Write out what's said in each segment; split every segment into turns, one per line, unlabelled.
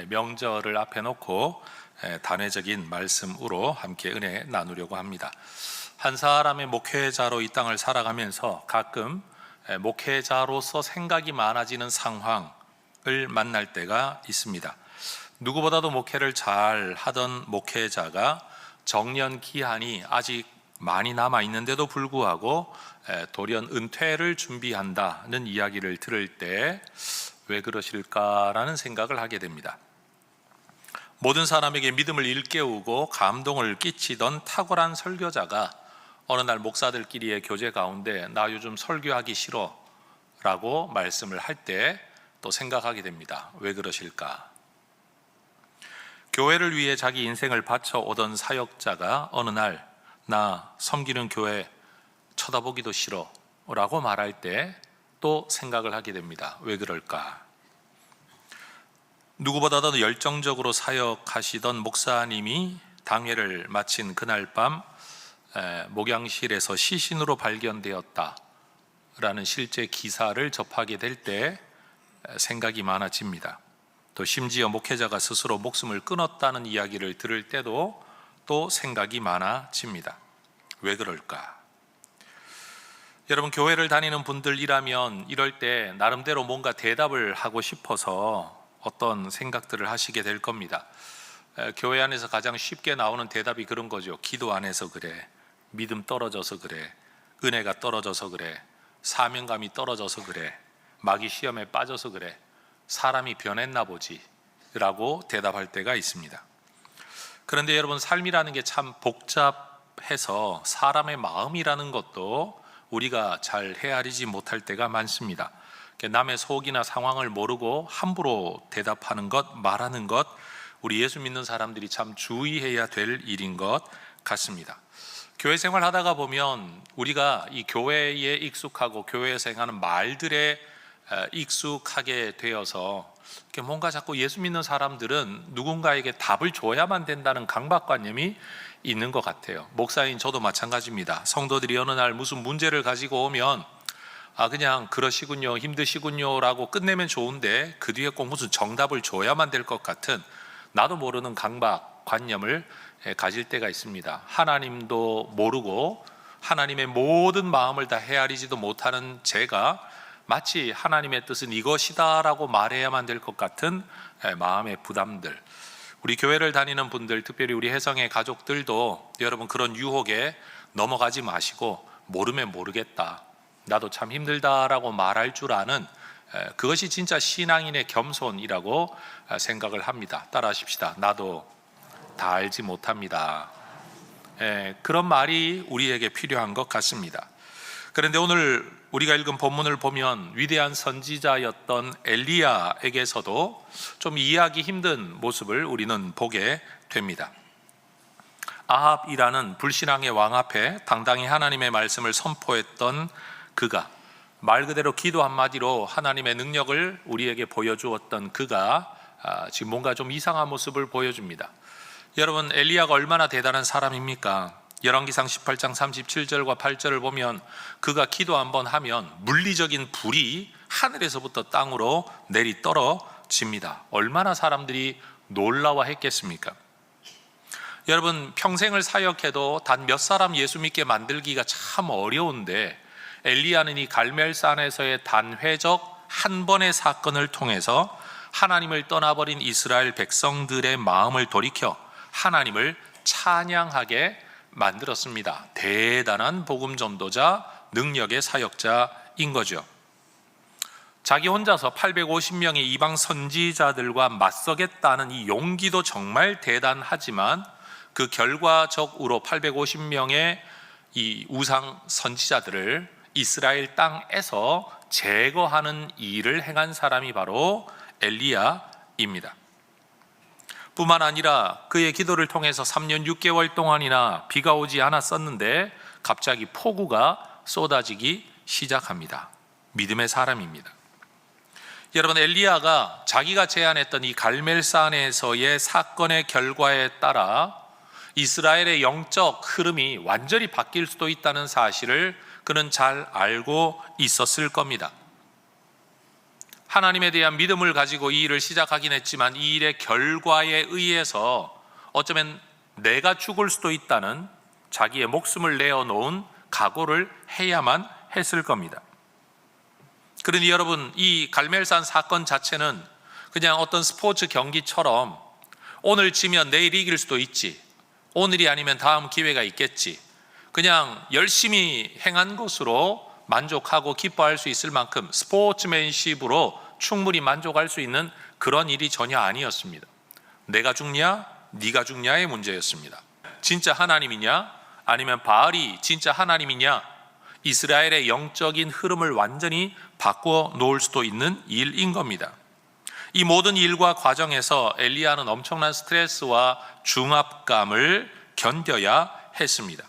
명절을 앞에 놓고 단회적인 말씀으로 함께 은혜 나누려고 합니다. 한 사람의 목회자로 이 땅을 살아가면서 가끔 목회자로서 생각이 많아지는 상황을 만날 때가 있습니다. 누구보다도 목회를 잘 하던 목회자가 정년 기한이 아직 많이 남아 있는데도 불구하고 돌연 은퇴를 준비한다는 이야기를 들을 때 왜 그러실까라는 생각을 하게 됩니다. 모든 사람에게 믿음을 일깨우고 감동을 끼치던 탁월한 설교자가 어느 날 목사들끼리의 교제 가운데 나 요즘 설교하기 싫어 라고 말씀을 할 때 또 생각하게 됩니다. 왜 그러실까? 교회를 위해 자기 인생을 바쳐 오던 사역자가 어느 날 나 섬기는 교회 쳐다보기도 싫어 라고 말할 때 또 생각을 하게 됩니다. 왜 그럴까? 누구보다도 열정적으로 사역하시던 목사님이 당회를 마친 그날 밤 목양실에서 시신으로 발견되었다라는 실제 기사를 접하게 될 때 생각이 많아집니다. 또 심지어 목회자가 스스로 목숨을 끊었다는 이야기를 들을 때도 또 생각이 많아집니다. 왜 그럴까? 여러분, 교회를 다니는 분들이라면 이럴 때 나름대로 뭔가 대답을 하고 싶어서 어떤 생각들을 하시게 될 겁니다. 교회 안에서 가장 쉽게 나오는 대답이 그런 거죠. 기도 안 해서 그래, 믿음 떨어져서 그래, 은혜가 떨어져서 그래, 사명감이 떨어져서 그래, 마귀 시험에 빠져서 그래, 사람이 변했나 보지 라고 대답할 때가 있습니다. 그런데 여러분, 삶이라는 게 참 복잡해서 사람의 마음이라는 것도 우리가 잘 헤아리지 못할 때가 많습니다. 남의 속이나 상황을 모르고 함부로 대답하는 것, 말하는 것, 우리 예수 믿는 사람들이 참 주의해야 될 일인 것 같습니다. 교회 생활 하다가 보면 우리가 이 교회에 익숙하고 교회에서 행하는 말들에 익숙하게 되어서 뭔가 자꾸 예수 믿는 사람들은 누군가에게 답을 줘야만 된다는 강박관념이 있는 것 같아요. 목사인 저도 마찬가지입니다. 성도들이 어느 날 무슨 문제를 가지고 오면 그냥 그러시군요, 힘드시군요 라고 끝내면 좋은데 그 뒤에 꼭 무슨 정답을 줘야만 될 것 같은 나도 모르는 강박관념을 가질 때가 있습니다. 하나님도 모르고 하나님의 모든 마음을 다 헤아리지도 못하는 제가 마치 하나님의 뜻은 이것이다 라고 말해야만 될 것 같은 마음의 부담들, 우리 교회를 다니는 분들, 특별히 우리 혜성의 가족들도 여러분 그런 유혹에 넘어가지 마시고 모르면 모르겠다, 나도 참 힘들다라고 말할 줄 아는 그것이 진짜 신앙인의 겸손이라고 생각을 합니다. 따라하십시다. 나도 다 알지 못합니다. 그런 말이 우리에게 필요한 것 같습니다. 그런데 오늘 우리가 읽은 본문을 보면 위대한 선지자였던 엘리야에게서도 좀 이해하기 힘든 모습을 우리는 보게 됩니다. 아합이라는 불신앙의 왕 앞에 당당히 하나님의 말씀을 선포했던 그가, 말 그대로 기도 한마디로 하나님의 능력을 우리에게 보여주었던 그가 지금 뭔가 좀 이상한 모습을 보여줍니다. 여러분, 엘리야가 얼마나 대단한 사람입니까? 열왕기상 18장 37절과 8절을 보면 그가 기도 한번 하면 물리적인 불이 하늘에서부터 땅으로 내리 떨어집니다. 얼마나 사람들이 놀라워했겠습니까? 여러분, 평생을 사역해도 단 몇 사람 예수 믿게 만들기가 참 어려운데 엘리야는 이 갈멜산에서의 단회적 한 번의 사건을 통해서 하나님을 떠나버린 이스라엘 백성들의 마음을 돌이켜 하나님을 찬양하게 만들었습니다. 대단한 복음 전도자, 능력의 사역자인 거죠. 자기 혼자서 850명의 이방 선지자들과 맞서겠다는 이 용기도 정말 대단하지만 그 결과적으로 850명의 이 우상 선지자들을 이스라엘 땅에서 제거하는 일을 행한 사람이 바로 엘리야입니다. 뿐만 아니라 그의 기도를 통해서 3년 6개월 동안이나 비가 오지 않았었는데 갑자기 폭우가 쏟아지기 시작합니다. 믿음의 사람입니다. 여러분, 엘리야가 자기가 제안했던 이 갈멜산에서의 사건의 결과에 따라 이스라엘의 영적 흐름이 완전히 바뀔 수도 있다는 사실을 그는 잘 알고 있었을 겁니다. 하나님에 대한 믿음을 가지고 이 일을 시작하긴 했지만 이 일의 결과에 의해서 어쩌면 내가 죽을 수도 있다는 자기의 목숨을 내어놓은 각오를 해야만 했을 겁니다. 그러니 여러분, 이 갈멜산 사건 자체는 그냥 어떤 스포츠 경기처럼 오늘 지면 내일 이길 수도 있지, 오늘이 아니면 다음 기회가 있겠지, 그냥 열심히 행한 것으로 만족하고 기뻐할 수 있을 만큼 스포츠맨십으로 충분히 만족할 수 있는 그런 일이 전혀 아니었습니다. 내가 죽냐 네가 죽냐의 문제였습니다. 진짜 하나님이냐 아니면 바알이 진짜 하나님이냐, 이스라엘의 영적인 흐름을 완전히 바꿔 놓을 수도 있는 일인 겁니다. 이 모든 일과 과정에서 엘리야는 엄청난 스트레스와 중압감을 견뎌야 했습니다.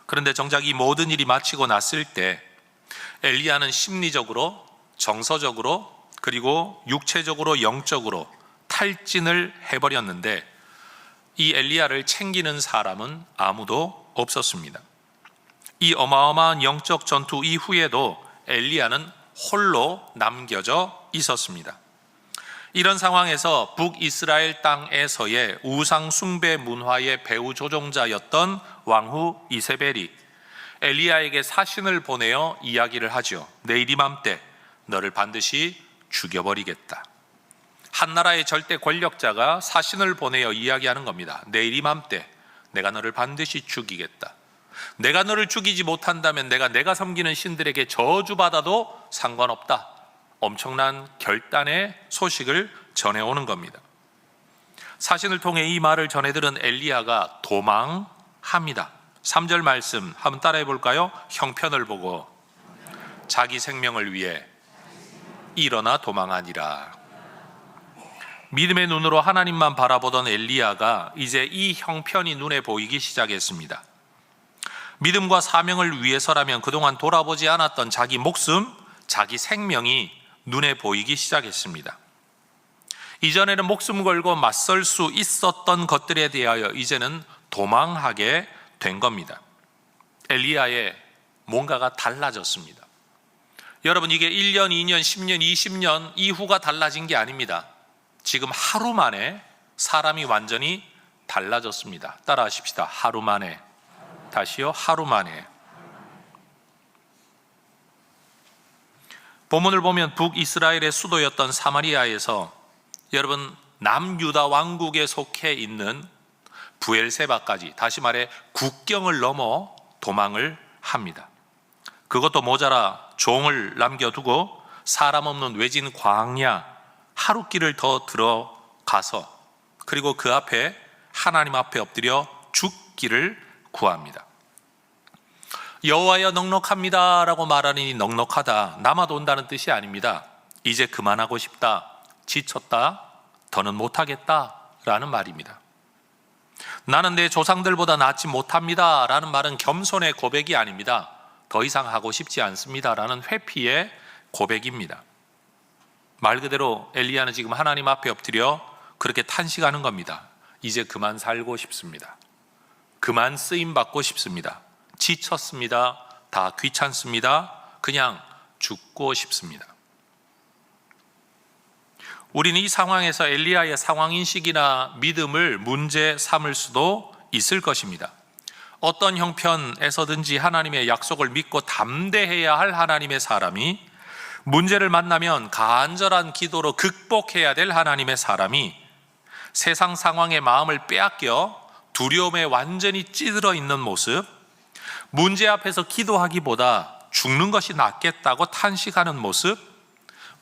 그런데 정작 이 모든 일이 마치고 났을 때 엘리야는 심리적으로, 정서적으로, 그리고 육체적으로, 영적으로 탈진을 해버렸는데 이 엘리야를 챙기는 사람은 아무도 없었습니다. 이 어마어마한 영적 전투 이후에도 엘리야는 홀로 남겨져 있었습니다. 이런 상황에서 북이스라엘 땅에서의 우상 숭배 문화의 배후 조종자였던 왕후 이세벨이 엘리야에게 사신을 보내어 이야기를 하죠. 내일 이맘때 너를 반드시 죽여버리겠다. 한 나라의 절대 권력자가 사신을 보내어 이야기하는 겁니다. 내일 이맘때 내가 너를 반드시 죽이겠다. 내가 너를 죽이지 못한다면 내가 섬기는 신들에게 저주받아도 상관없다. 엄청난 결단의 소식을 전해오는 겁니다. 사신을 통해 이 말을 전해들은 엘리야가 도망합니다. 3절 말씀 한번 따라해 볼까요? 형편을 보고 자기 생명을 위해 일어나 도망하니라. 믿음의 눈으로 하나님만 바라보던 엘리야가 이제 이 형편이 눈에 보이기 시작했습니다. 믿음과 사명을 위해서라면 그동안 돌아보지 않았던 자기 목숨, 자기 생명이 눈에 보이기 시작했습니다. 이전에는 목숨 걸고 맞설 수 있었던 것들에 대하여 이제는 도망하게 된 겁니다. 엘리야의 뭔가가 달라졌습니다. 여러분, 이게 1년, 2년, 10년, 20년 이후가 달라진 게 아닙니다. 지금 하루 만에 사람이 완전히 달라졌습니다. 따라 하십시다. 하루 만에. 다시요. 하루 만에. 본문을 보면 북이스라엘의 수도였던 사마리아에서 여러분 남유다 왕국에 속해 있는 브엘세바까지, 다시 말해 국경을 넘어 도망을 합니다. 그것도 모자라 종을 남겨두고 사람 없는 외진 광야 하루길을 더 들어가서 그리고 그 앞에 하나님 앞에 엎드려 죽기를 구합니다. 여호와여 넉넉합니다 라고 말하니 넉넉하다, 남아도 온다는 뜻이 아닙니다. 이제 그만하고 싶다, 지쳤다, 더는 못하겠다 라는 말입니다. 나는 내 조상들보다 낫지 못합니다 라는 말은 겸손의 고백이 아닙니다. 더 이상 하고 싶지 않습니다 라는 회피의 고백입니다. 말 그대로 엘리야는 지금 하나님 앞에 엎드려 그렇게 탄식하는 겁니다. 이제 그만 살고 싶습니다. 그만 쓰임 받고 싶습니다. 지쳤습니다. 다 귀찮습니다. 그냥 죽고 싶습니다. 우리는 이 상황에서 엘리야의 상황인식이나 믿음을 문제 삼을 수도 있을 것입니다. 어떤 형편에서든지 하나님의 약속을 믿고 담대해야 할 하나님의 사람이, 문제를 만나면 간절한 기도로 극복해야 될 하나님의 사람이 세상 상황에 마음을 빼앗겨 두려움에 완전히 찌들어 있는 모습, 문제 앞에서 기도하기보다 죽는 것이 낫겠다고 탄식하는 모습,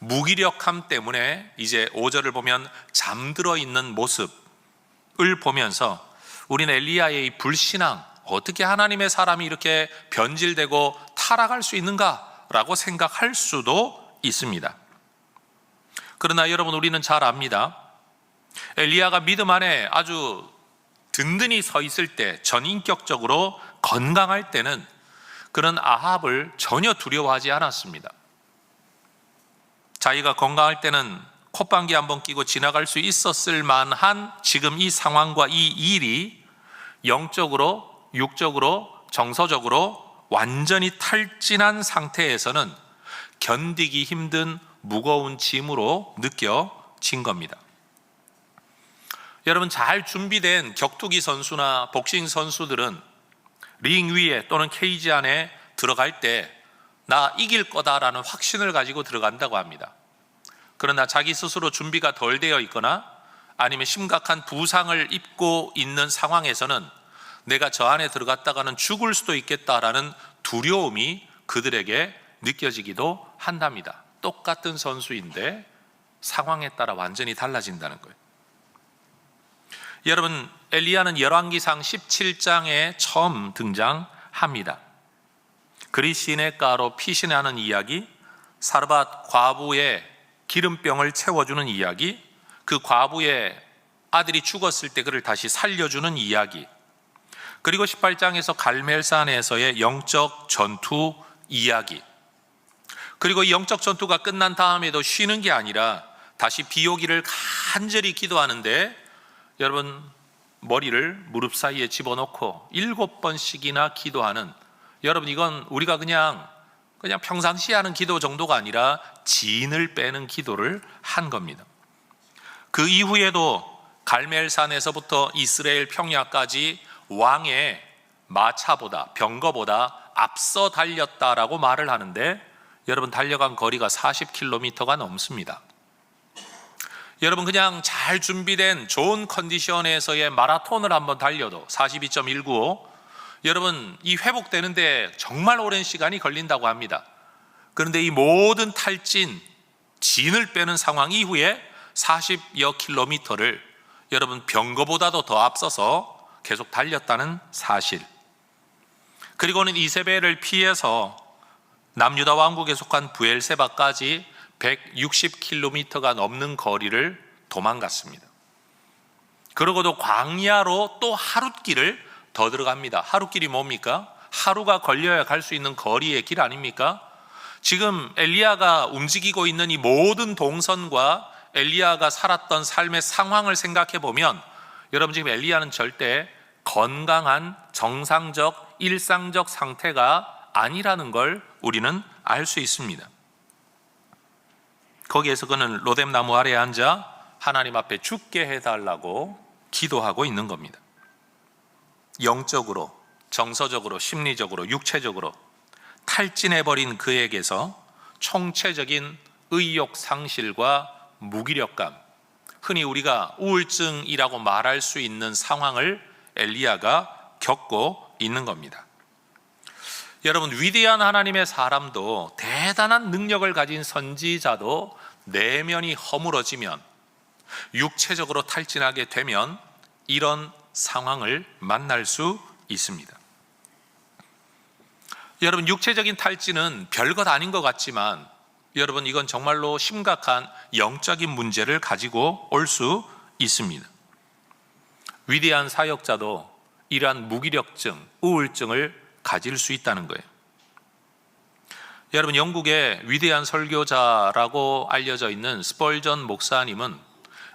무기력함 때문에 이제 5절을 보면 잠들어 있는 모습을 보면서 우리는 엘리야의 이 불신앙, 어떻게 하나님의 사람이 이렇게 변질되고 타락할 수 있는가라고 생각할 수도 있습니다. 그러나 여러분, 우리는 잘 압니다. 엘리야가 믿음 안에 아주 든든히 서 있을 때, 전인격적으로 건강할 때는 그런 아합을 전혀 두려워하지 않았습니다. 자기가 건강할 때는 콧방귀 한번 끼고 지나갈 수 있었을 만한 지금 이 상황과 이 일이 영적으로, 육적으로, 정서적으로 완전히 탈진한 상태에서는 견디기 힘든 무거운 짐으로 느껴진 겁니다. 여러분, 잘 준비된 격투기 선수나 복싱 선수들은 링 위에 또는 케이지 안에 들어갈 때 나 이길 거다라는 확신을 가지고 들어간다고 합니다. 그러나 자기 스스로 준비가 덜 되어 있거나 아니면 심각한 부상을 입고 있는 상황에서는 내가 저 안에 들어갔다가는 죽을 수도 있겠다라는 두려움이 그들에게 느껴지기도 한답니다. 똑같은 선수인데 상황에 따라 완전히 달라진다는 거예요. 여러분, 엘리야는 열왕기상 17장에 처음 등장합니다. 그리스 시내가로 피신하는 이야기, 사르밧 과부의 기름병을 채워주는 이야기, 그 과부의 아들이 죽었을 때 그를 다시 살려주는 이야기, 그리고 18장에서 갈멜산에서의 영적 전투 이야기, 그리고 이 영적 전투가 끝난 다음에도 쉬는 게 아니라 다시 비 오기를 간절히 기도하는데 여러분, 머리를 무릎 사이에 집어넣고 7번씩이나 기도하는, 여러분 이건 우리가 그냥 평상시에 하는 기도 정도가 아니라 진을 빼는 기도를 한 겁니다. 그 이후에도 갈멜산에서부터 이스라엘 평야까지 왕의 마차보다, 병거보다 앞서 달렸다라고 말을 하는데 여러분, 달려간 거리가 40km가 넘습니다. 여러분, 그냥 잘 준비된 좋은 컨디션에서의 마라톤을 한번 달려도 42.195, 여러분 이 회복되는데 정말 오랜 시간이 걸린다고 합니다. 그런데 이 모든 탈진, 진을 빼는 상황 이후에 40여 킬로미터를 여러분 병거보다도 더 앞서서 계속 달렸다는 사실, 그리고는 이세벨을 피해서 남유다 왕국에 속한 부엘세바까지 160km가 넘는 거리를 도망갔습니다. 그러고도 광야로 또 하룻길을 더 들어갑니다. 하룻길이 뭡니까? 하루가 걸려야 갈 수 있는 거리의 길 아닙니까? 지금 엘리야가 움직이고 있는 이 모든 동선과 엘리야가 살았던 삶의 상황을 생각해 보면 여러분, 지금 엘리야는 절대 건강한 정상적 일상적 상태가 아니라는 걸 우리는 알 수 있습니다. 거기에서 그는 로뎀나무 아래에 앉아 하나님 앞에 죽게 해달라고 기도하고 있는 겁니다. 영적으로, 정서적으로, 심리적으로, 육체적으로 탈진해버린 그에게서 총체적인 의욕 상실과 무기력감, 흔히 우리가 우울증이라고 말할 수 있는 상황을 엘리야가 겪고 있는 겁니다. 여러분, 위대한 하나님의 사람도, 대단한 능력을 가진 선지자도 내면이 허물어지면, 육체적으로 탈진하게 되면 이런 상황을 만날 수 있습니다. 여러분, 육체적인 탈진은 별것 아닌 것 같지만 여러분, 이건 정말로 심각한 영적인 문제를 가지고 올 수 있습니다. 위대한 사역자도 이러한 무기력증, 우울증을 가질 수 있다는 거예요. 여러분, 영국의 위대한 설교자라고 알려져 있는 스펄전 목사님은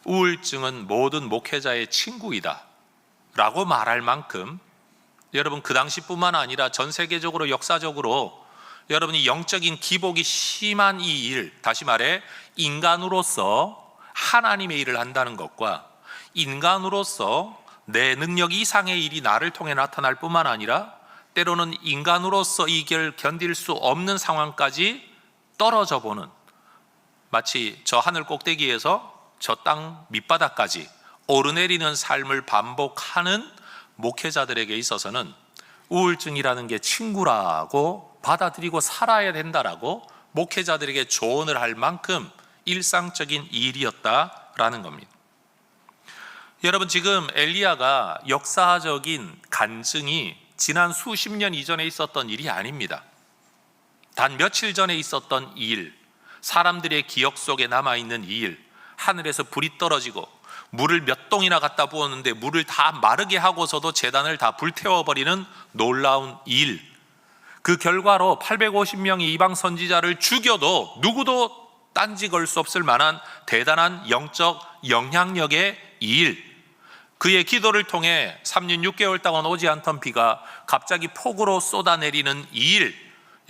우울증은 모든 목회자의 친구이다 라고 말할 만큼 여러분, 그 당시뿐만 아니라 전 세계적으로 역사적으로 여러분이 영적인 기복이 심한 이 일, 다시 말해 인간으로서 하나님의 일을 한다는 것과 인간으로서 내 능력 이상의 일이 나를 통해 나타날 뿐만 아니라 때로는 인간으로서 이걸 견딜 수 없는 상황까지 떨어져 보는, 마치 저 하늘 꼭대기에서 저 땅 밑바닥까지 오르내리는 삶을 반복하는 목회자들에게 있어서는 우울증이라는 게 친구라고 받아들이고 살아야 된다라고 목회자들에게 조언을 할 만큼 일상적인 일이었다라는 겁니다. 여러분, 지금 엘리야가 역사적인 간증이 지난 수십 년 이전에 있었던 일이 아닙니다. 단 며칠 전에 있었던 일, 사람들의 기억 속에 남아있는 일, 하늘에서 불이 떨어지고 물을 몇 동이나 갖다 부었는데 물을 다 마르게 하고서도 제단을 다 불태워버리는 놀라운 일, 그 결과로 850명의 이방 선지자를 죽여도 누구도 딴지 걸 수 없을 만한 대단한 영적 영향력의 일, 그의 기도를 통해 3년 6개월 동안 오지 않던 비가 갑자기 폭우로 쏟아내리는 이 일,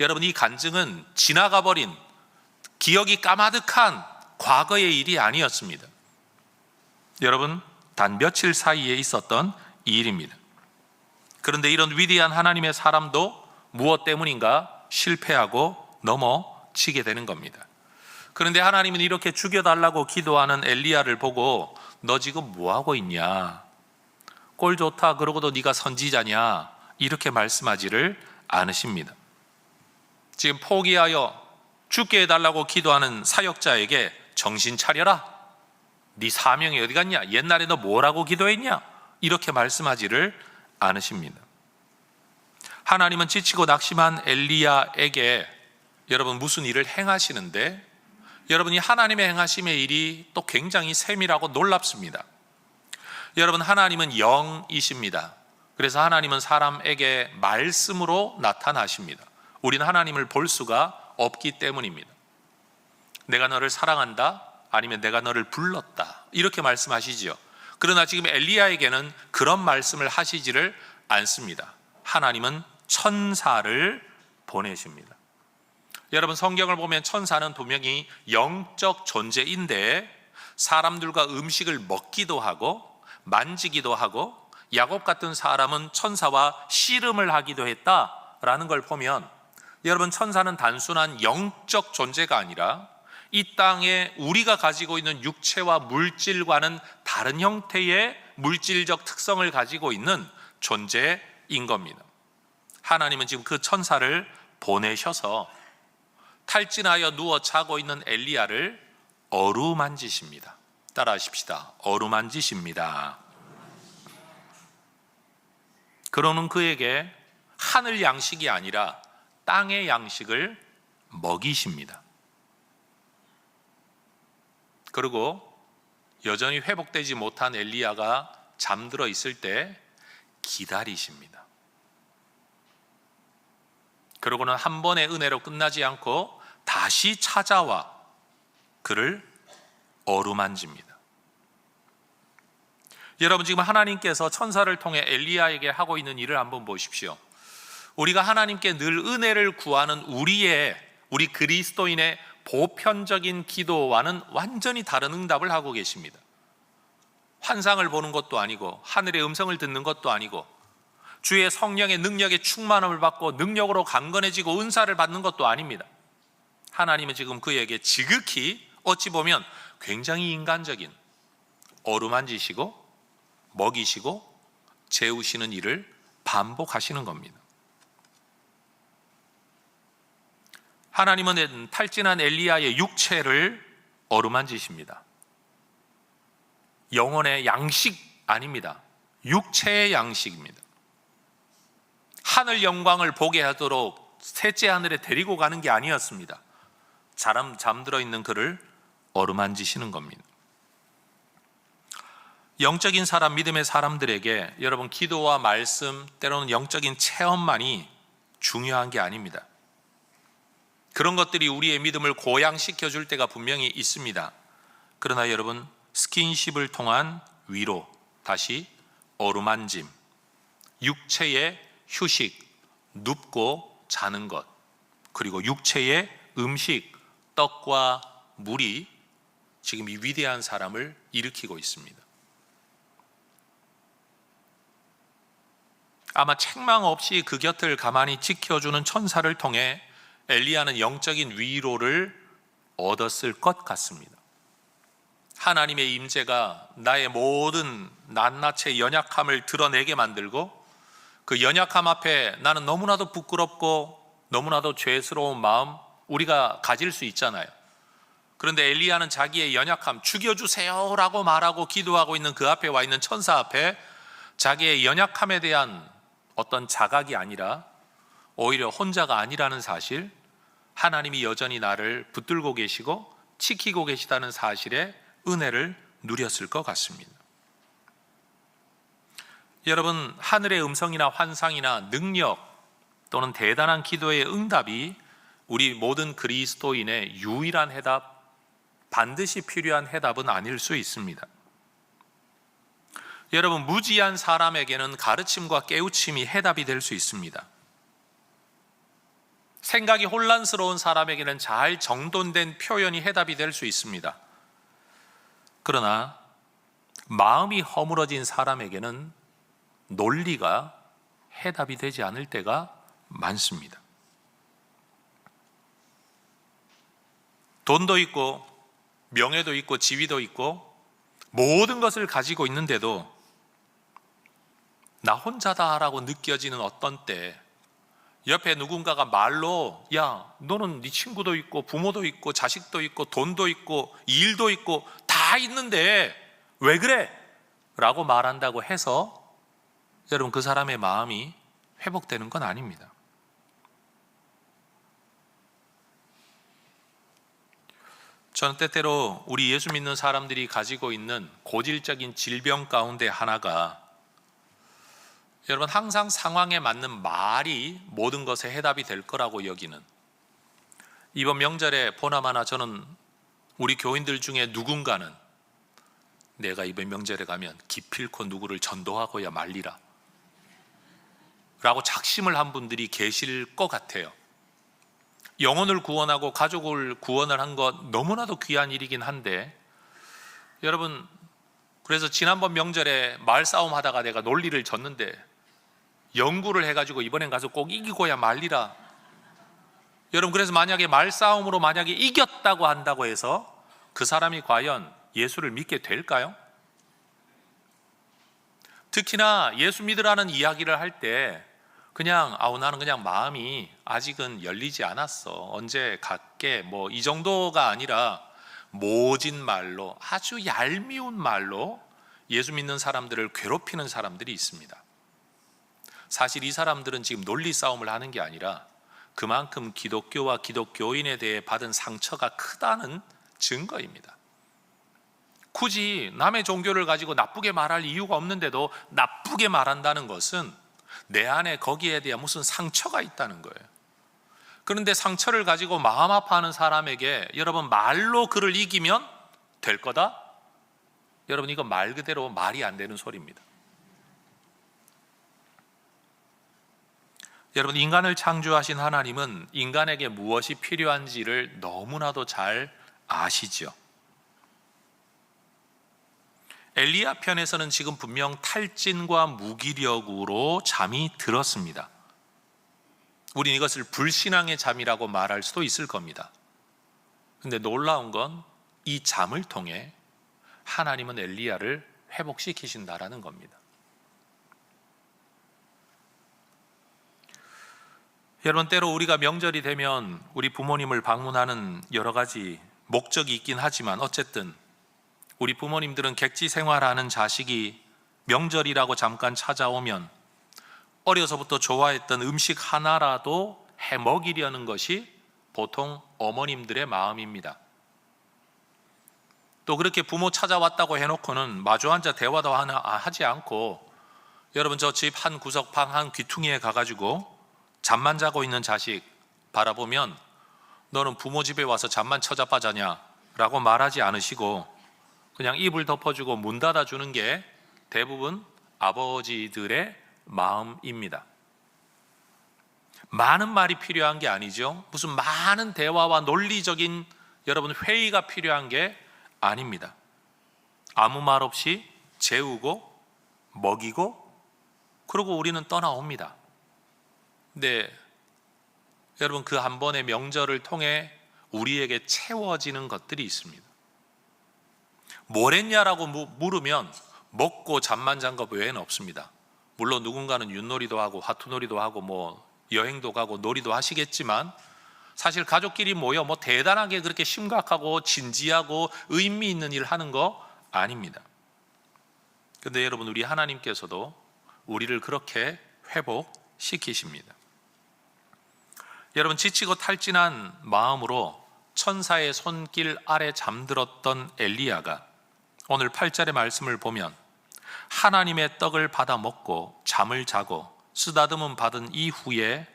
여러분, 이 간증은 지나가버린 기억이 까마득한 과거의 일이 아니었습니다. 여러분, 단 며칠 사이에 있었던 일입니다. 그런데 이런 위대한 하나님의 사람도 무엇 때문인가 실패하고 넘어지게 되는 겁니다. 그런데 하나님은 이렇게 죽여달라고 기도하는 엘리야를 보고 너 지금 뭐하고 있냐? 꼴 좋다 그러고도 네가 선지자냐? 이렇게 말씀하지를 않으십니다. 지금 포기하여 죽게 해달라고 기도하는 사역자에게 정신 차려라. 네 사명이 어디 갔냐? 옛날에 너 뭐라고 기도했냐? 이렇게 말씀하지를 않으십니다. 하나님은 지치고 낙심한 엘리야에게 여러분 무슨 일을 행하시는데 여러분이 하나님의 행하심의 일이 또 굉장히 세밀하고 놀랍습니다. 여러분, 하나님은 영이십니다. 그래서 하나님은 사람에게 말씀으로 나타나십니다. 우리는 하나님을 볼 수가 없기 때문입니다. 내가 너를 사랑한다, 아니면 내가 너를 불렀다, 이렇게 말씀하시지요. 그러나 지금 엘리야에게는 그런 말씀을 하시지를 않습니다. 하나님은 천사를 보내십니다. 여러분, 성경을 보면 천사는 분명히 영적 존재인데 사람들과 음식을 먹기도 하고 만지기도 하고 야곱 같은 사람은 천사와 씨름을 하기도 했다라는 걸 보면 여러분, 천사는 단순한 영적 존재가 아니라 이 땅에 우리가 가지고 있는 육체와 물질과는 다른 형태의 물질적 특성을 가지고 있는 존재인 겁니다. 하나님은 지금 그 천사를 보내셔서 탈진하여 누워 자고 있는 엘리야를 어루만지십니다. 따라하십시다. 어루만지십니다. 그러는 그에게 하늘 양식이 아니라 땅의 양식을 먹이십니다. 그리고 여전히 회복되지 못한 엘리야가 잠들어 있을 때 기다리십니다. 그러고는 한 번의 은혜로 끝나지 않고 다시 찾아와 그를 어루만집니다. 여러분, 지금 하나님께서 천사를 통해 엘리야에게 하고 있는 일을 한번 보십시오. 우리가 하나님께 늘 은혜를 구하는 우리 그리스도인의 보편적인 기도와는 완전히 다른 응답을 하고 계십니다. 환상을 보는 것도 아니고 하늘의 음성을 듣는 것도 아니고 주의 성령의 능력의 충만함을 받고 능력으로 강건해지고 은사를 받는 것도 아닙니다. 하나님은 지금 그에게 지극히 어찌 보면 굉장히 인간적인 어루만지시고 먹이시고 재우시는 일을 반복하시는 겁니다. 하나님은 탈진한 엘리야의 육체를 어루만지십니다. 영혼의 양식 아닙니다. 육체의 양식입니다. 하늘 영광을 보게 하도록 셋째 하늘에 데리고 가는 게 아니었습니다. 잠들어 있는 그를 어루만지시는 겁니다. 영적인 사람, 믿음의 사람들에게 여러분, 기도와 말씀, 때로는 영적인 체험만이 중요한 게 아닙니다. 그런 것들이 우리의 믿음을 고양시켜 줄 때가 분명히 있습니다. 그러나 여러분, 스킨십을 통한 위로, 다시 어루만짐, 육체의 휴식, 눕고 자는 것, 그리고 육체의 음식, 떡과 물이 지금 이 위대한 사람을 일으키고 있습니다. 아마 책망 없이 그 곁을 가만히 지켜주는 천사를 통해 엘리야는 영적인 위로를 얻었을 것 같습니다. 하나님의 임재가 나의 모든 낱낱의 연약함을 드러내게 만들고 그 연약함 앞에 나는 너무나도 부끄럽고 너무나도 죄스러운 마음 우리가 가질 수 있잖아요. 그런데 엘리야는 자기의 연약함, 죽여주세요 라고 말하고 기도하고 있는 그 앞에 와 있는 천사 앞에 자기의 연약함에 대한 어떤 자각이 아니라 오히려 혼자가 아니라는 사실, 하나님이 여전히 나를 붙들고 계시고 지키고 계시다는 사실에 은혜를 누렸을 것 같습니다. 여러분, 하늘의 음성이나 환상이나 능력 또는 대단한 기도의 응답이 우리 모든 그리스도인의 유일한 해답, 반드시 필요한 해답은 아닐 수 있습니다. 여러분, 무지한 사람에게는 가르침과 깨우침이 해답이 될 수 있습니다. 생각이 혼란스러운 사람에게는 잘 정돈된 표현이 해답이 될 수 있습니다. 그러나 마음이 허물어진 사람에게는 논리가 해답이 되지 않을 때가 많습니다. 돈도 있고 명예도 있고 지위도 있고 모든 것을 가지고 있는데도 나 혼자다라고 느껴지는 어떤 때 옆에 누군가가 말로 야 너는 네 친구도 있고 부모도 있고 자식도 있고 돈도 있고 일도 있고 다 있는데 왜 그래? 라고 말한다고 해서 여러분 그 사람의 마음이 회복되는 건 아닙니다. 저는 때때로 우리 예수 믿는 사람들이 가지고 있는 고질적인 질병 가운데 하나가 여러분 항상 상황에 맞는 말이 모든 것의 해답이 될 거라고 여기는, 이번 명절에 보나마나 저는 우리 교인들 중에 누군가는 내가 이번 명절에 가면 기필코 누구를 전도하고야 말리라 라고 작심을 한 분들이 계실 것 같아요. 영혼을 구원하고 가족을 구원을 한 것 너무나도 귀한 일이긴 한데 여러분, 그래서 지난번 명절에 말싸움 하다가 내가 논리를 졌는데 연구를 해가지고 이번엔 가서 꼭 이기고야 말리라. 여러분, 그래서 만약에 말싸움으로 만약에 이겼다고 한다고 해서 그 사람이 과연 예수를 믿게 될까요? 특히나 예수 믿으라는 이야기를 할 때 그냥 나는 그냥 마음이 아직은 열리지 않았어, 언제 갈게, 뭐 이 정도가 아니라 모진 말로, 아주 얄미운 말로 예수 믿는 사람들을 괴롭히는 사람들이 있습니다. 사실 이 사람들은 지금 논리 싸움을 하는 게 아니라 그만큼 기독교와 기독교인에 대해 받은 상처가 크다는 증거입니다. 굳이 남의 종교를 가지고 나쁘게 말할 이유가 없는데도 나쁘게 말한다는 것은 내 안에 거기에 대한 무슨 상처가 있다는 거예요. 그런데 상처를 가지고 마음 아파하는 사람에게 여러분 말로 그를 이기면 될 거다? 여러분, 이건 말 그대로 말이 안 되는 소리입니다. 여러분, 인간을 창조하신 하나님은 인간에게 무엇이 필요한지를 너무나도 잘 아시죠. 엘리야 편에서는 지금 분명 탈진과 무기력으로 잠이 들었습니다. 우린 이것을 불신앙의 잠이라고 말할 수도 있을 겁니다. 그런데 놀라운 건 이 잠을 통해 하나님은 엘리야를 회복시키신다라는 겁니다. 여러분, 때로 우리가 명절이 되면 우리 부모님을 방문하는 여러 가지 목적이 있긴 하지만 어쨌든 우리 부모님들은 객지 생활하는 자식이 명절이라고 잠깐 찾아오면 어려서부터 좋아했던 음식 하나라도 해 먹이려는 것이 보통 어머님들의 마음입니다. 또 그렇게 부모 찾아왔다고 해놓고는 마주 앉아 대화도 하지 않고 여러분, 저 집 한 구석 방 한 귀퉁이에 가가지고 잠만 자고 있는 자식 바라보면 너는 부모 집에 와서 잠만 쳐자빠자냐 라고 말하지 않으시고 그냥 이불 덮어주고 문 닫아주는 게 대부분 아버지들의 마음입니다. 많은 말이 필요한 게 아니죠. 무슨 많은 대화와 논리적인 여러분 회의가 필요한 게 아닙니다. 아무 말 없이 재우고 먹이고 그러고 우리는 떠나옵니다. 근데 여러분, 그 한 번의 명절을 통해 우리에게 채워지는 것들이 있습니다. 뭘 했냐라고 물으면 먹고 잠만 잔 것 외에는 없습니다. 물론 누군가는 윷놀이도 하고 화투놀이도 하고 뭐 여행도 가고 놀이도 하시겠지만 사실 가족끼리 모여 뭐 대단하게 그렇게 심각하고 진지하고 의미 있는 일 하는 거 아닙니다. 그런데 여러분, 우리 하나님께서도 우리를 그렇게 회복시키십니다. 여러분, 지치고 탈진한 마음으로 천사의 손길 아래 잠들었던 엘리야가 오늘 8절의 말씀을 보면 하나님의 떡을 받아 먹고 잠을 자고 쓰다듬음 받은 이후에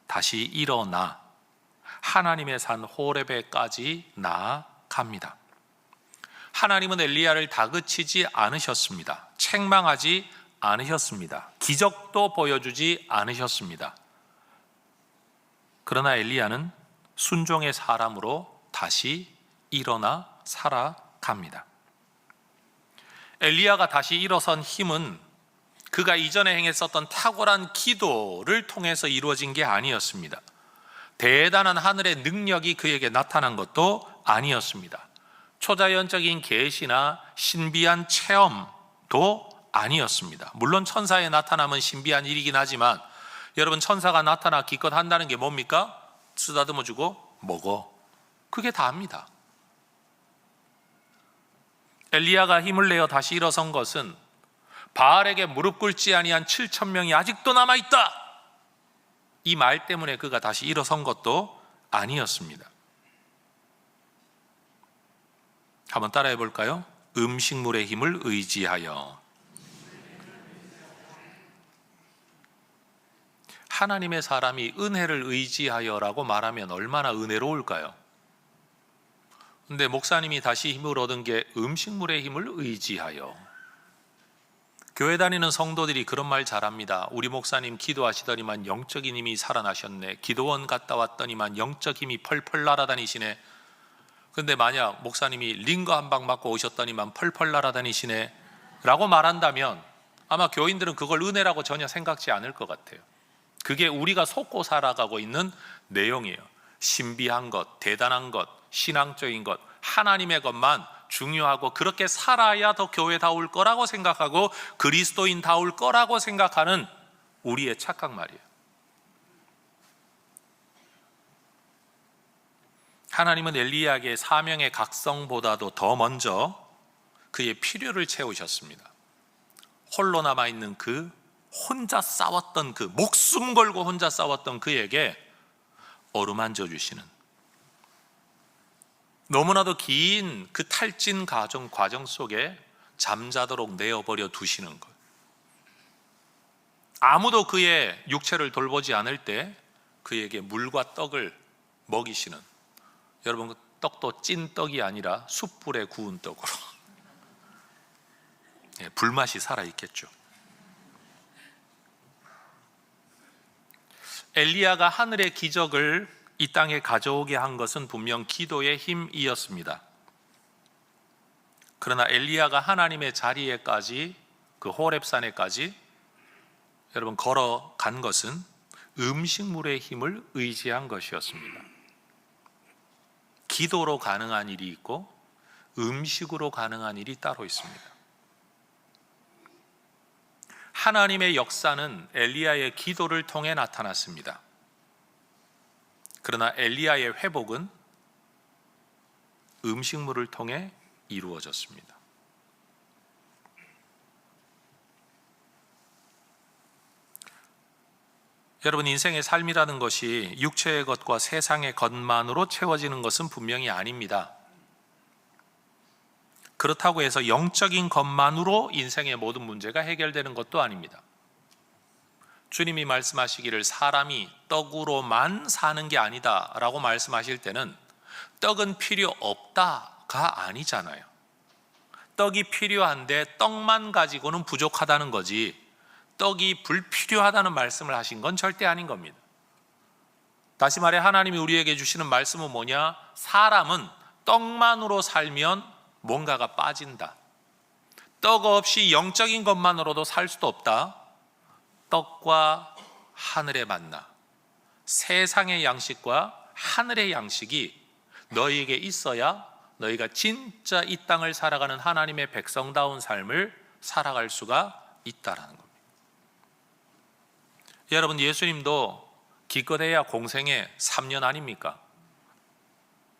다시 일어나 하나님의 산 호렙에까지 나아갑니다. 하나님은 엘리야를 다그치지 않으셨습니다. 책망하지 않으셨습니다. 기적도 보여주지 않으셨습니다. 그러나 엘리야는 순종의 사람으로 다시 일어나 살아갑니다. 엘리야가 다시 일어선 힘은 그가 이전에 행했었던 탁월한 기도를 통해서 이루어진 게 아니었습니다. 대단한 하늘의 능력이 그에게 나타난 것도 아니었습니다. 초자연적인 계시나 신비한 체험도 아니었습니다. 물론 천사의 나타남은 신비한 일이긴 하지만 여러분, 천사가 나타나 기껏 한다는 게 뭡니까? 쓰다듬어 주고 먹어. 그게 다입니다. 엘리야가 힘을 내어 다시 일어선 것은 바알에게 무릎 꿇지 아니한 7,000명이 아직도 남아있다, 이 말 때문에 그가 다시 일어선 것도 아니었습니다. 한번 따라해 볼까요? 음식물의 힘을 의지하여. 하나님의 사람이 은혜를 의지하여라고 말하면 얼마나 은혜로울까요? 근데 목사님이 다시 힘을 얻은 게 음식물의 힘을 의지하여. 교회 다니는 성도들이 그런 말 잘합니다. 우리 목사님 기도하시더니만 영적인 힘이 살아나셨네. 기도원 갔다 왔더니만 영적 힘이 펄펄 날아다니시네. 근데 만약 목사님이 링거 한 방 맞고 오셨더니만 펄펄 날아다니시네 라고 말한다면 아마 교인들은 그걸 은혜라고 전혀 생각지 않을 것 같아요. 그게 우리가 속고 살아가고 있는 내용이에요. 신비한 것, 대단한 것, 신앙적인 것, 하나님의 것만 중요하고 그렇게 살아야 더 교회다울 거라고 생각하고 그리스도인다울 거라고 생각하는 우리의 착각 말이에요. 하나님은 엘리야에게 사명의 각성보다도 더 먼저 그의 필요를 채우셨습니다. 홀로 남아있는 그 혼자 싸웠던 그 목숨 걸고 혼자 싸웠던 그에게 어루만져 주시는, 너무나도 긴 그 탈진 과정 속에 잠자도록 내어버려 두시는 것, 아무도 그의 육체를 돌보지 않을 때 그에게 물과 떡을 먹이시는, 여러분 그 떡도 찐 떡이 아니라 숯불에 구운 떡으로 불맛이 살아있겠죠. 엘리야가 하늘의 기적을 이 땅에 가져오게 한 것은 분명 기도의 힘이었습니다. 그러나 엘리야가 하나님의 자리에까지, 그 호렙산에까지 여러분 걸어간 것은 음식물의 힘을 의지한 것이었습니다. 기도로 가능한 일이 있고 음식으로 가능한 일이 따로 있습니다. 하나님의 역사는 엘리야의 기도를 통해 나타났습니다. 그러나 엘리야의 회복은 음식물을 통해 이루어졌습니다. 여러분, 인생의 삶이라는 것이 육체의 것과 세상의 것만으로 채워지는 것은 분명히 아닙니다. 그렇다고 해서 영적인 것만으로 인생의 모든 문제가 해결되는 것도 아닙니다. 주님이 말씀하시기를 사람이 떡으로만 사는 게 아니다 라고 말씀하실 때는 떡은 필요 없다가 아니잖아요. 떡이 필요한데 떡만 가지고는 부족하다는 거지, 떡이 불필요하다는 말씀을 하신 건 절대 아닌 겁니다. 다시 말해 하나님이 우리에게 주시는 말씀은 뭐냐? 사람은 떡만으로 살면 뭔가가 빠진다. 떡 없이 영적인 것만으로도 살 수도 없다. 떡과 하늘의 만나, 세상의 양식과 하늘의 양식이 너희에게 있어야 너희가 진짜 이 땅을 살아가는 하나님의 백성다운 삶을 살아갈 수가 있다라는 겁니다. 여러분, 예수님도 기껏해야 공생에 3년 아닙니까?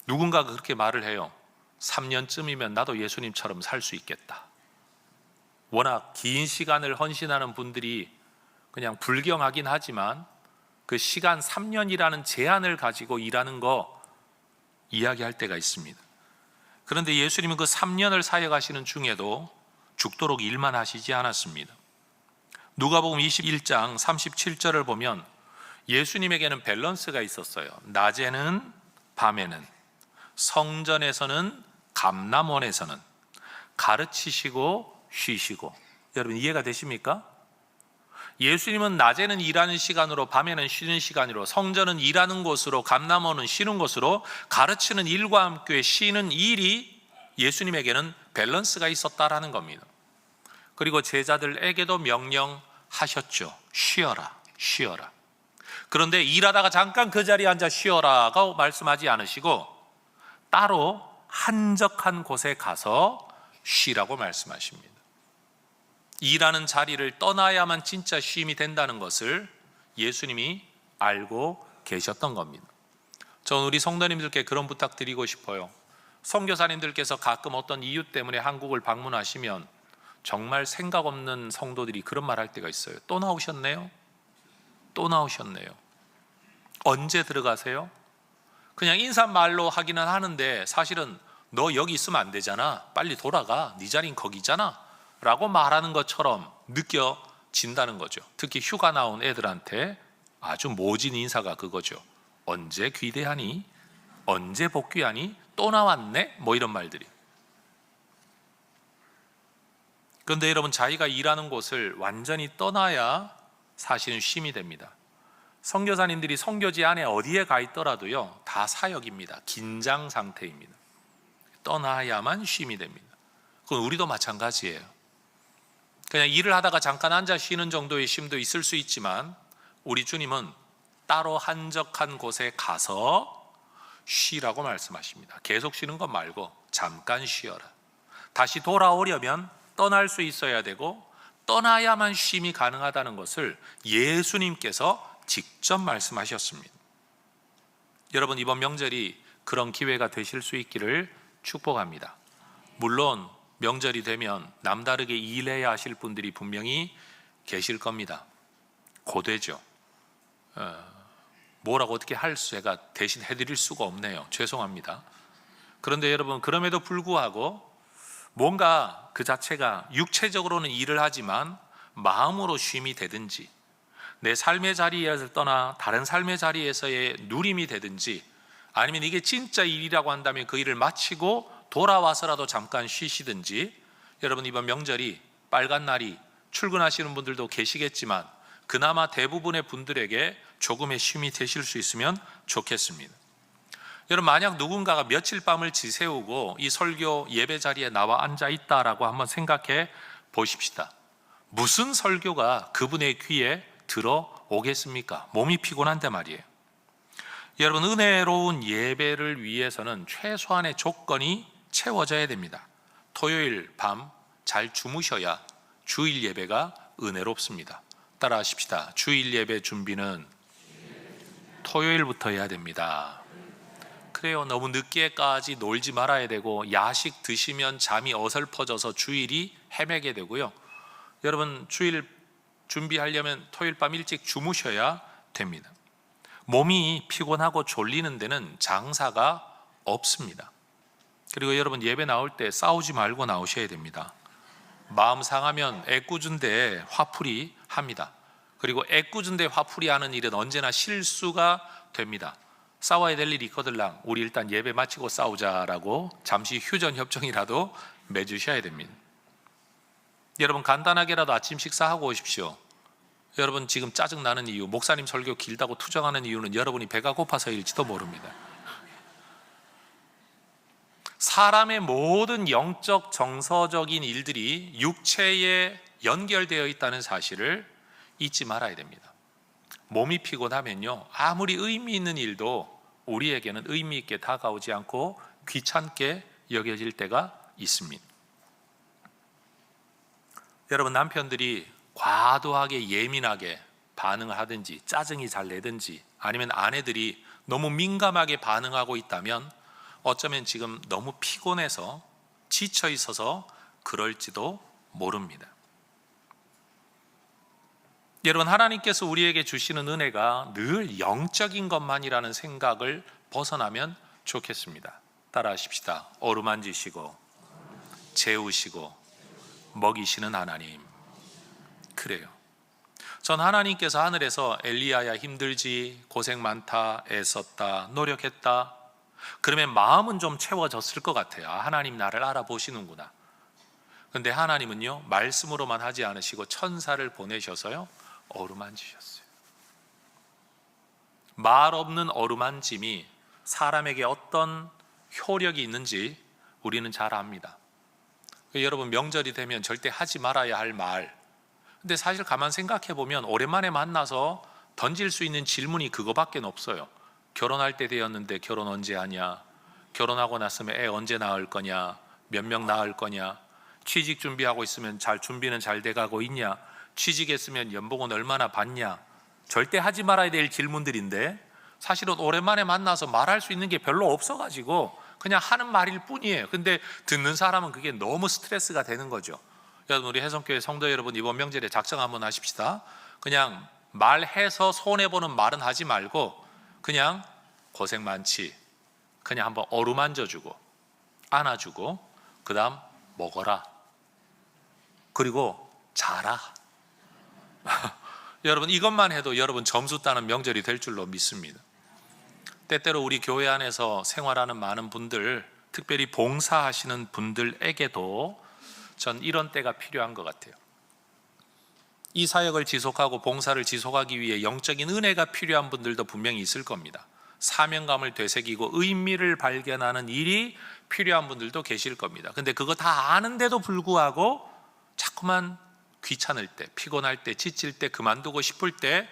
누군가가 그렇게 말을 해요. 3년쯤이면 나도 예수님처럼 살 수 있겠다. 워낙 긴 시간을 헌신하는 분들이 그냥 불경하긴 하지만 그 시간 3년이라는 제한을 가지고 일하는 거 이야기할 때가 있습니다. 그런데 예수님은 그 3년을 사역하시는 중에도 죽도록 일만 하시지 않았습니다. 누가복음 21장 37절을 보면 예수님에게는 밸런스가 있었어요. 낮에는, 밤에는, 성전에서는, 감람원에서는 가르치시고 쉬시고. 여러분 이해가 되십니까? 예수님은 낮에는 일하는 시간으로 밤에는 쉬는 시간으로, 성전은 일하는 곳으로 감람원은 쉬는 곳으로, 가르치는 일과 함께 쉬는 일이 예수님에게는 밸런스가 있었다라는 겁니다. 그리고 제자들에게도 명령하셨죠. 쉬어라, 쉬어라. 그런데 일하다가 잠깐 그 자리에 앉아 쉬어라고 말씀하지 않으시고 따로 한적한 곳에 가서 쉬라고 말씀하십니다. 일하는 자리를 떠나야만 진짜 쉼이 된다는 것을 예수님이 알고 계셨던 겁니다. 저는 우리 성도님들께 그런 부탁 드리고 싶어요. 선교사님들께서 가끔 어떤 이유 때문에 한국을 방문하시면 정말 생각 없는 성도들이 그런 말 할 때가 있어요. 또 나오셨네요? 또 나오셨네요. 언제 들어가세요? 그냥 인사말로 하기는 하는데 사실은 너 여기 있으면 안 되잖아. 빨리 돌아가. 네 자리는 거기잖아. 라고 말하는 것처럼 느껴진다는 거죠. 특히 휴가 나온 애들한테 아주 모진 인사가 그거죠. 언제 귀대하니? 언제 복귀하니? 또 나왔네? 뭐 이런 말들이. 그런데 여러분, 자기가 일하는 곳을 완전히 떠나야 사실은 쉼이 됩니다. 선교사님들이 선교지 안에 어디에 가 있더라도요, 다 사역입니다. 긴장 상태입니다. 떠나야만 쉼이 됩니다. 그건 우리도 마찬가지예요. 그냥 일을 하다가 잠깐 앉아 쉬는 정도의 쉼도 있을 수 있지만 우리 주님은 따로 한적한 곳에 가서 쉬라고 말씀하십니다. 계속 쉬는 것 말고 잠깐 쉬어라. 다시 돌아오려면 떠날 수 있어야 되고 떠나야만 쉼이 가능하다는 것을 예수님께서 직접 말씀하셨습니다. 여러분, 이번 명절이 그런 기회가 되실 수 있기를 축복합니다. 물론 명절이 되면 남다르게 일해야 하실 분들이 분명히 계실 겁니다. 고되죠. 뭐라고 어떻게 할 수가 대신 해드릴 수가 없네요. 죄송합니다. 그런데 여러분, 그럼에도 불구하고 뭔가 그 자체가 육체적으로는 일을 하지만 마음으로 쉼이 되든지 내 삶의 자리에서 떠나 다른 삶의 자리에서의 누림이 되든지 아니면 이게 진짜 일이라고 한다면 그 일을 마치고 돌아와서라도 잠깐 쉬시든지, 여러분 이번 명절이 빨간 날이 출근하시는 분들도 계시겠지만 그나마 대부분의 분들에게 조금의 쉼이 되실 수 있으면 좋겠습니다. 여러분, 만약 누군가가 며칠 밤을 지새우고 이 설교 예배 자리에 나와 앉아 있다라고 한번 생각해 보십시다. 무슨 설교가 그분의 귀에 들어오겠습니까? 몸이 피곤한데 말이에요. 여러분, 은혜로운 예배를 위해서는 최소한의 조건이 채워져야 됩니다. 토요일 밤 잘 주무셔야 주일 예배가 은혜롭습니다. 따라 하십시다. 주일 예배 준비는 토요일부터 해야 됩니다. 그래요. 너무 늦게까지 놀지 말아야 되고 야식 드시면 잠이 어설퍼져서 주일이 헤매게 되고요. 여러분, 주일 준비하려면 토요일 밤 일찍 주무셔야 됩니다. 몸이 피곤하고 졸리는 데는 장사가 없습니다. 그리고 여러분, 예배 나올 때 싸우지 말고 나오셔야 됩니다. 마음 상하면 애꿎은데 화풀이 합니다. 그리고 애꿎은데 화풀이 하는 일은 언제나 실수가 됩니다. 싸워야 될 일이 있거들랑 우리 일단 예배 마치고 싸우자라고 잠시 휴전 협정이라도 맺으셔야 됩니다. 여러분, 간단하게라도 아침 식사하고 오십시오. 여러분, 지금 짜증나는 이유, 목사님 설교 길다고 투정하는 이유는 여러분이 배가 고파서일지도 모릅니다. 사람의 모든 영적 정서적인 일들이 육체에 연결되어 있다는 사실을 잊지 말아야 됩니다. 몸이 피곤하면요, 아무리 의미 있는 일도 우리에게는 의미 있게 다가오지 않고 귀찮게 여겨질 때가 있습니다. 여러분, 남편들이 과도하게 예민하게 반응을 하든지 짜증이 잘 내든지 아니면 아내들이 너무 민감하게 반응하고 있다면 어쩌면 지금 너무 피곤해서 지쳐 있어서 그럴지도 모릅니다. 여러분, 하나님께서 우리에게 주시는 은혜가 늘 영적인 것만이라는 생각을 벗어나면 좋겠습니다. 따라 하십시다. 어루만지시고 재우시고 먹이시는 하나님. 그래요. 전 하나님께서 하늘에서 엘리야야 힘들지, 고생 많다, 애썼다, 노력했다, 그러면 마음은 좀 채워졌을 것 같아요. 하나님 나를 알아보시는구나. 그런데 하나님은요, 말씀으로만 하지 않으시고 천사를 보내셔서요, 어루만지셨어요. 말 없는 어루만짐이 사람에게 어떤 효력이 있는지 우리는 잘 압니다. 여러분, 명절이 되면 절대 하지 말아야 할 말, 근데 사실 가만 생각해 보면 오랜만에 만나서 던질 수 있는 질문이 그거밖에 없어요. 결혼할 때 되었는데 결혼 언제 하냐? 결혼하고 났으면 애 언제 낳을 거냐? 몇 명 낳을 거냐? 취직 준비하고 있으면 준비는 잘 돼가고 있냐? 취직했으면 연봉은 얼마나 받냐? 절대 하지 말아야 될 질문들인데 사실은 오랜만에 만나서 말할 수 있는 게 별로 없어가지고 그냥 하는 말일 뿐이에요. 근데 듣는 사람은 그게 너무 스트레스가 되는 거죠. 여러분, 우리 혜성교회 성도 여러분, 이번 명절에 작정 한번 하십시다. 그냥 말해서 손해보는 말은 하지 말고 그냥 고생 많지, 그냥 한번 어루만져주고 안아주고 그 다음 먹어라, 그리고 자라. 여러분, 이것만 해도 여러분 점수 따는 명절이 될 줄로 믿습니다. 때때로 우리 교회 안에서 생활하는 많은 분들, 특별히 봉사하시는 분들에게도 전 이런 때가 필요한 것 같아요. 이 사역을 지속하고 봉사를 지속하기 위해 영적인 은혜가 필요한 분들도 분명히 있을 겁니다. 사명감을 되새기고 의미를 발견하는 일이 필요한 분들도 계실 겁니다. 근데 그거 다 아는데도 불구하고 자꾸만 귀찮을 때, 피곤할 때, 지칠 때, 그만두고 싶을 때,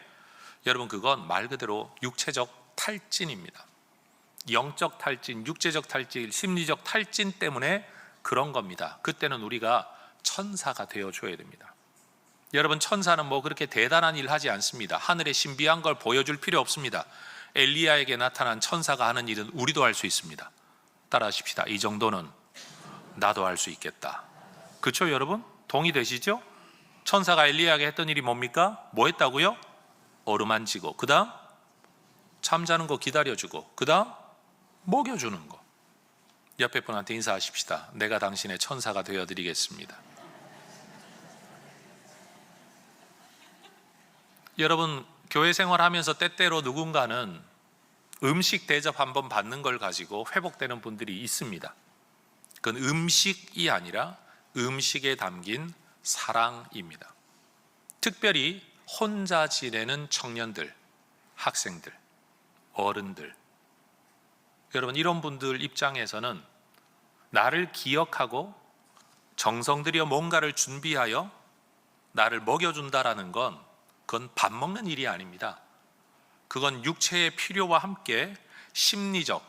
여러분, 그건 말 그대로 육체적 탈진입니다. 영적 탈진, 육체적 탈진, 심리적 탈진 때문에 그런 겁니다. 그때는 우리가 천사가 되어줘야 됩니다. 여러분, 천사는 뭐 그렇게 대단한 일 하지 않습니다. 하늘의 신비한 걸 보여줄 필요 없습니다. 엘리야에게 나타난 천사가 하는 일은 우리도 할 수 있습니다. 따라하십시다. 이 정도는 나도 할 수 있겠다. 그렇죠, 여러분? 동의되시죠? 천사가 엘리야에게 했던 일이 뭡니까? 뭐 했다고요? 어루만지고, 그 다음 잠자는 거 기다려주고, 그 다음 먹여주는 거. 옆에 분한테 인사하십시다. 내가 당신의 천사가 되어드리겠습니다. 여러분, 교회 생활하면서 때때로 누군가는 음식 대접 한번 받는 걸 가지고 회복되는 분들이 있습니다. 그건 음식이 아니라 음식에 담긴 사랑입니다. 특별히 혼자 지내는 청년들, 학생들, 어른들, 여러분, 이런 분들 입장에서는 나를 기억하고 정성 들여 뭔가를 준비하여 나를 먹여준다라는 건 그건 밥 먹는 일이 아닙니다. 그건 육체의 필요와 함께 심리적,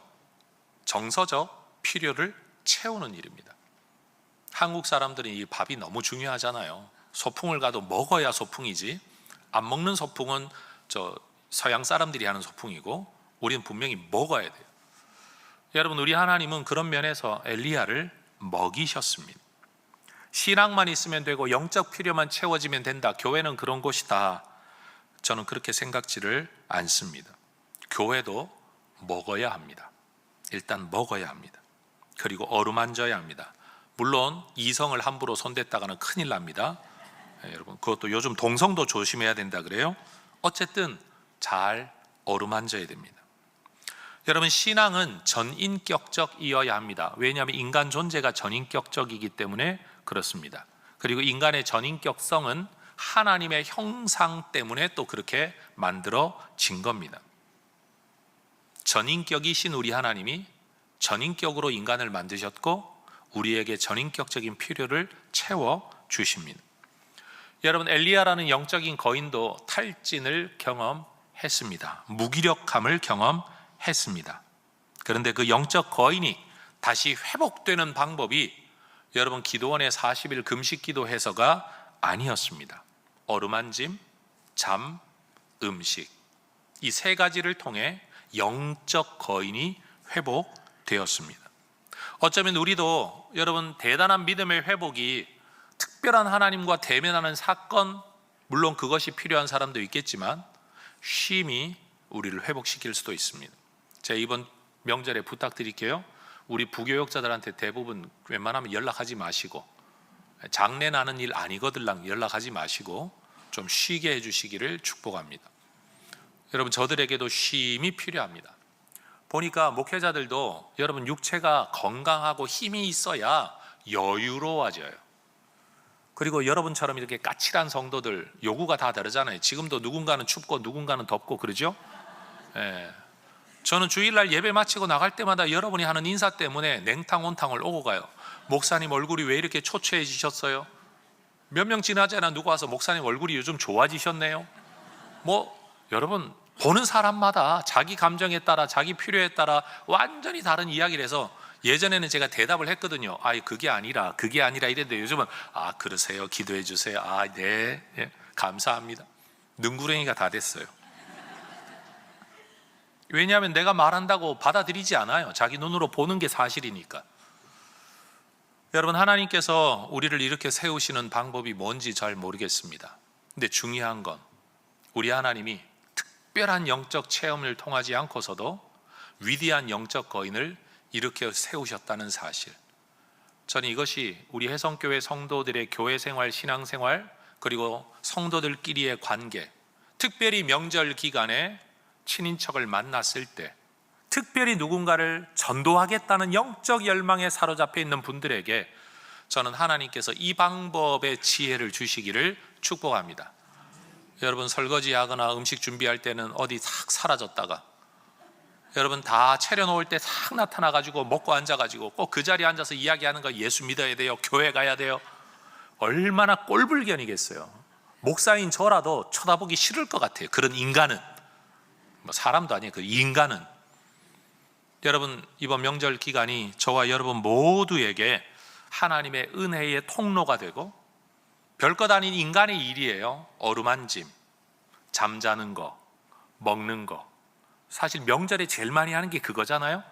정서적 필요를 채우는 일입니다. 한국 사람들은 이 밥이 너무 중요하잖아요. 소풍을 가도 먹어야 소풍이지, 안 먹는 소풍은 서양 사람들이 하는 소풍이고 우리는 분명히 먹어야 돼요. 여러분, 우리 하나님은 그런 면에서 엘리야를 먹이셨습니다. 신앙만 있으면 되고 영적 필요만 채워지면 된다, 교회는 그런 곳이다, 저는 그렇게 생각지를 않습니다. 교회도 먹어야 합니다. 일단 먹어야 합니다. 그리고 어루만져야 합니다. 물론 이성을 함부로 손댔다가는 큰일 납니다. 여러분, 그것도 요즘 동성도 조심해야 된다 그래요. 어쨌든 잘 어루만져야 됩니다. 여러분, 신앙은 전인격적이어야 합니다. 왜냐하면 인간 존재가 전인격적이기 때문에 그렇습니다. 그리고 인간의 전인격성은 하나님의 형상 때문에 또 그렇게 만들어진 겁니다. 전인격이신 우리 하나님이 전인격으로 인간을 만드셨고 우리에게 전인격적인 필요를 채워주십니다. 여러분, 엘리야라는 영적인 거인도 탈진을 경험했습니다. 무기력함을 경험했습니다. 그런데 그 영적 거인이 다시 회복되는 방법이 여러분, 기도원의 40일 금식 기도해서가 아니었습니다. 어루만짐, 잠, 음식, 이 세 가지를 통해 영적 거인이 회복되었습니다. 어쩌면 우리도 여러분, 대단한 믿음의 회복이 특별한 하나님과 대면하는 사건, 물론 그것이 필요한 사람도 있겠지만 쉼이 우리를 회복시킬 수도 있습니다. 제가 이번 명절에 부탁드릴게요. 우리 부교역자들한테 대부분 웬만하면 연락하지 마시고, 장례 나는 일 아니거들랑 연락하지 마시고 좀 쉬게 해주시기를 축복합니다. 여러분, 저들에게도 쉼이 필요합니다. 보니까 목회자들도 여러분, 육체가 건강하고 힘이 있어야 여유로워져요. 그리고 여러분처럼 이렇게 까칠한 성도들 요구가 다 다르잖아요. 지금도 누군가는 춥고 누군가는 덥고 그러죠. 예. 저는 주일날 예배 마치고 나갈 때마다 여러분이 하는 인사 때문에 냉탕 온탕을 오고 가요. 목사님 얼굴이 왜 이렇게 초췌해지셨어요? 몇 명 지나지 않아 누가 와서 목사님 얼굴이 요즘 좋아지셨네요. 여러분 보는 사람마다 자기 감정에 따라 자기 필요에 따라 완전히 다른 이야기를 해서, 예전에는 제가 대답을 했거든요. 그게 아니라 이랬는데 요즘은 그러세요, 기도해 주세요, 네, 예, 감사합니다. 능구렁이가 다 됐어요. 왜냐하면 내가 말한다고 받아들이지 않아요. 자기 눈으로 보는 게 사실이니까. 여러분, 하나님께서 우리를 이렇게 세우시는 방법이 뭔지 잘 모르겠습니다. 근데 중요한 건 우리 하나님이 특별한 영적 체험을 통하지 않고서도 위대한 영적 거인을 이렇게 세우셨다는 사실. 저는 이것이 우리 혜성교회 성도들의 교회 생활, 신앙 생활, 그리고 성도들끼리의 관계, 특별히 명절 기간에 친인척을 만났을 때 특별히 누군가를 전도하겠다는 영적 열망에 사로잡혀 있는 분들에게 저는 하나님께서 이 방법의 지혜를 주시기를 축복합니다. 여러분, 설거지하거나 음식 준비할 때는 어디 싹 사라졌다가 여러분 다 차려놓을 때 싹 나타나가지고 먹고 앉아가지고 꼭 그 자리에 앉아서 이야기하는 거, 예수 믿어야 돼요, 교회 가야 돼요. 얼마나 꼴불견이겠어요. 목사인 저라도 쳐다보기 싫을 것 같아요. 그런 인간은, 사람도 아니에요, 그 인간은. 여러분, 이번 명절 기간이 저와 여러분 모두에게 하나님의 은혜의 통로가 되고, 별것 아닌 인간의 일이에요. 어루만짐, 잠자는 거, 먹는 거. 사실 명절에 제일 많이 하는 게 그거잖아요.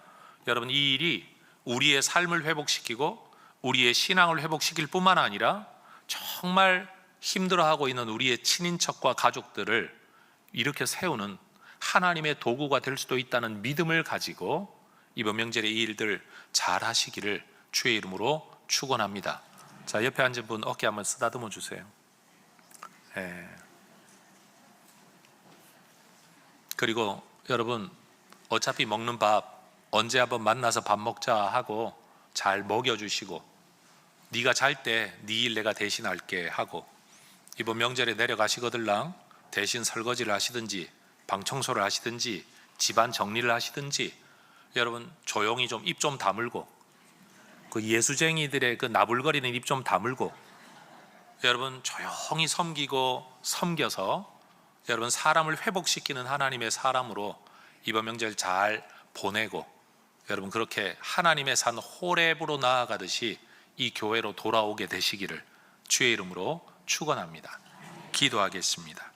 여러분, 이 일이 우리의 삶을 회복시키고 우리의 신앙을 회복시킬 뿐만 아니라 정말 힘들어하고 있는 우리의 친인척과 가족들을 이렇게 세우는 하나님의 도구가 될 수도 있다는 믿음을 가지고 이번 명절에 이 일들 잘 하시기를 주의 이름으로 축원합니다. 자, 옆에 앉은 분 어깨 한번 쓰다듬어 주세요. 그리고 여러분, 어차피 먹는 밥 언제 한번 만나서 밥 먹자 하고 잘 먹여주시고, 네가 잘 때 네 일 내가 대신할게 하고, 이번 명절에 내려가시거들랑 대신 설거지를 하시든지 방 청소를 하시든지 집안 정리를 하시든지, 여러분 조용히 좀 입 좀 다물고, 그 예수쟁이들의 그 나불거리는 입 좀 다물고, 여러분 조용히 섬겨서 여러분 사람을 회복시키는 하나님의 사람으로 이번 명절 잘 보내고, 여러분 그렇게 하나님의 산 호렙으로 나아가듯이 이 교회로 돌아오게 되시기를 주의 이름으로 축원합니다. 기도하겠습니다.